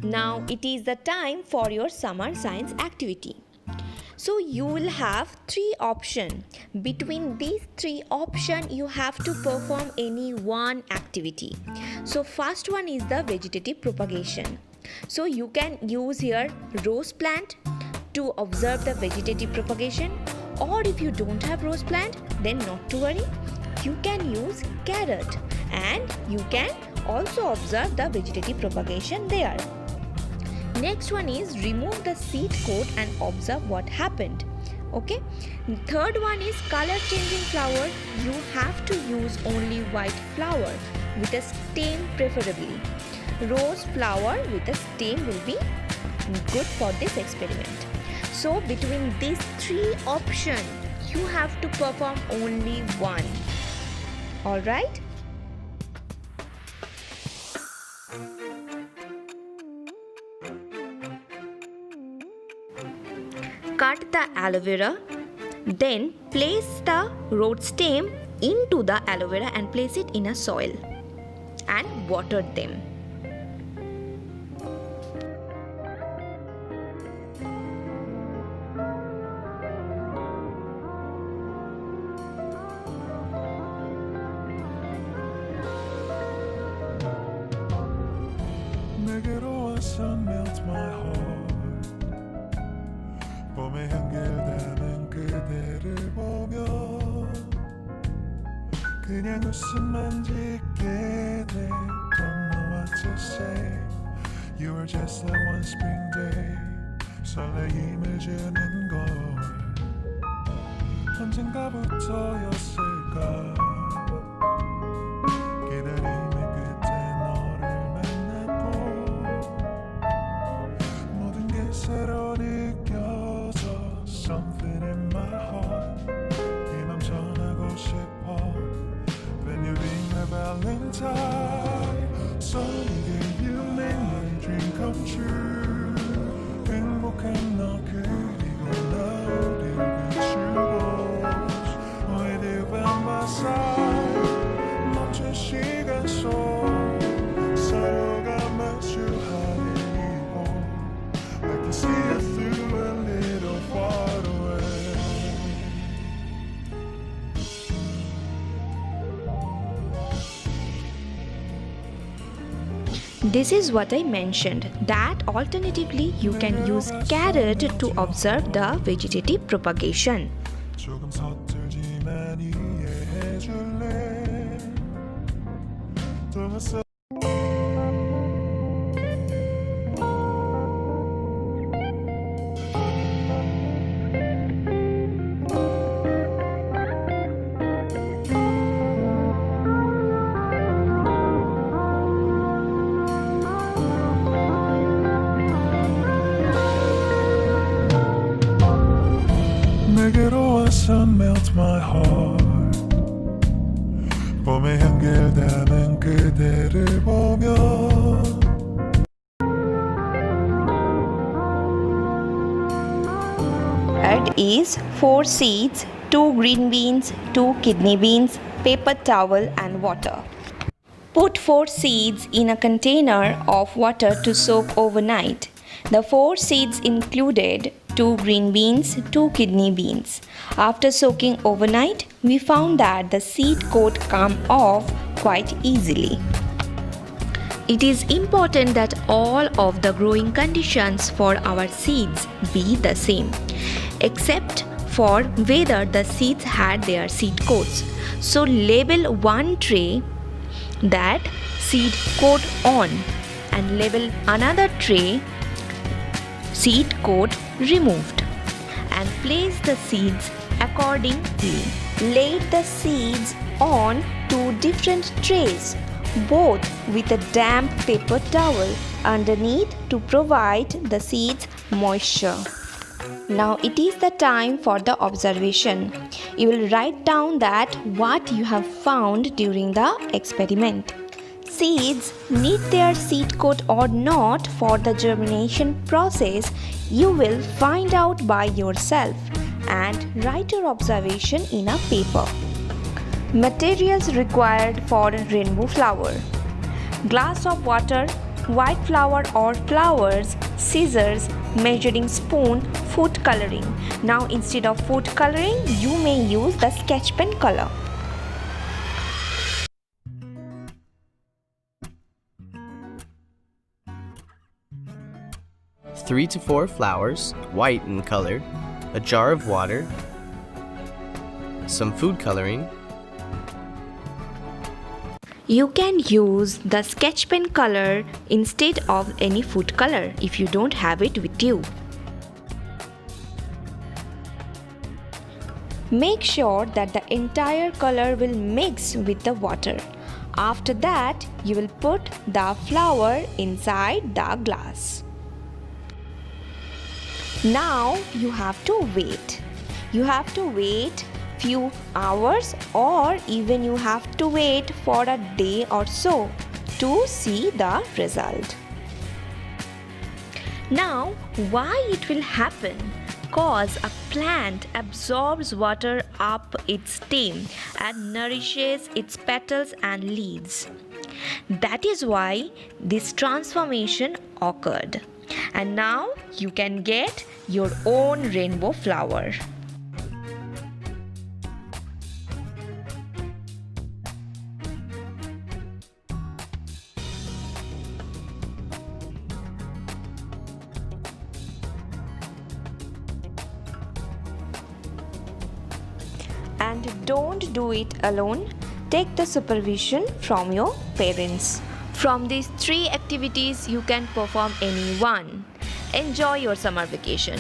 Now it is the time for your summer science activity. So you will have three options. Between these three options, you have to perform any one activity. So first one is the vegetative propagation. So you can use here rose plant to observe the vegetative propagation, or if you don't have rose plant, then not to worry, you can use carrot and you can also observe the vegetative propagation there. Next one is remove the seed coat and observe what happened. Okay. Third one is color changing flower. You have to use only white flower with a stem preferably. Rose flower with a stem will be good for this experiment. So between these three options, you have to perform only one. Alright? Cut the aloe vera, then place the root stem into the aloe vera and place it in a soil and water them. 내게로 와서 melt my heart. 봄에 향기를 그대를 보며 그냥 웃음만 짓게 돼. Don't know what to say. You were just like one spring day. 설레임을 주는 걸 언젠가부터였을까. 기다림의 끝에 너를 만났고 모든 게 새로 느껴져. Something in my heart. 이 맘 전하고 싶어. When you ring my valentine. Someday you make my dream come true. 행복한 너 그리고 나 어딜 비추고. With you by my side. 멈춘 시간 속 서로가 마주하는 이곳. I can see it through a little far away. This is what I mentioned, that alternatively you can use carrot to observe the vegetative propagation. 조금 서툴지만 이해해줄래. 동화 내게로 와서 melt my heart. 봄의 향기를 담은 그대를 보며 Add is 4 seeds, 2 green beans, 2 kidney beans, paper towel and water. Put 4 seeds in a container of water to soak overnight. The 4 seeds included 2 green beans, 2 kidney beans. After soaking overnight, we found that the seed coat came off quite easily. It is important that all of the growing conditions for our seeds be the same, except for whether the seeds had their seed coats. So label one tray that seed coat on and label another tray seed coat removed, and place the seeds accordingly. Lay the seeds on 2 different trays, both with a damp paper towel underneath to provide the seeds moisture. Now it is the time for the observation. You will write down that what you have found during the experiment. Seeds need their seed coat or not for the germination process, you will find out by yourself and write your observation in a paper. Materials required for rainbow flower: glass of water, white flour or flowers, scissors, measuring spoon, food coloring. Now instead of food coloring, you may use the sketch pen color. Three to 4 flowers, white in color, a jar of water, some food coloring. You can use the sketch pen color instead of any food color if you don't have it with you. Make sure that the entire color will mix with the water. After that, you will put the flower inside the glass. Now you have to wait. You have to wait few hours, or even you have to wait for a day or so to see the result. Now, why it will happen? Cause a plant absorbs water up its stem and nourishes its petals and leaves. That is why this transformation occurred. And now you can get your own rainbow flower. And don't do it alone. Take the supervision from your parents. From these 3 activities, you can perform any one. Enjoy your summer vacation.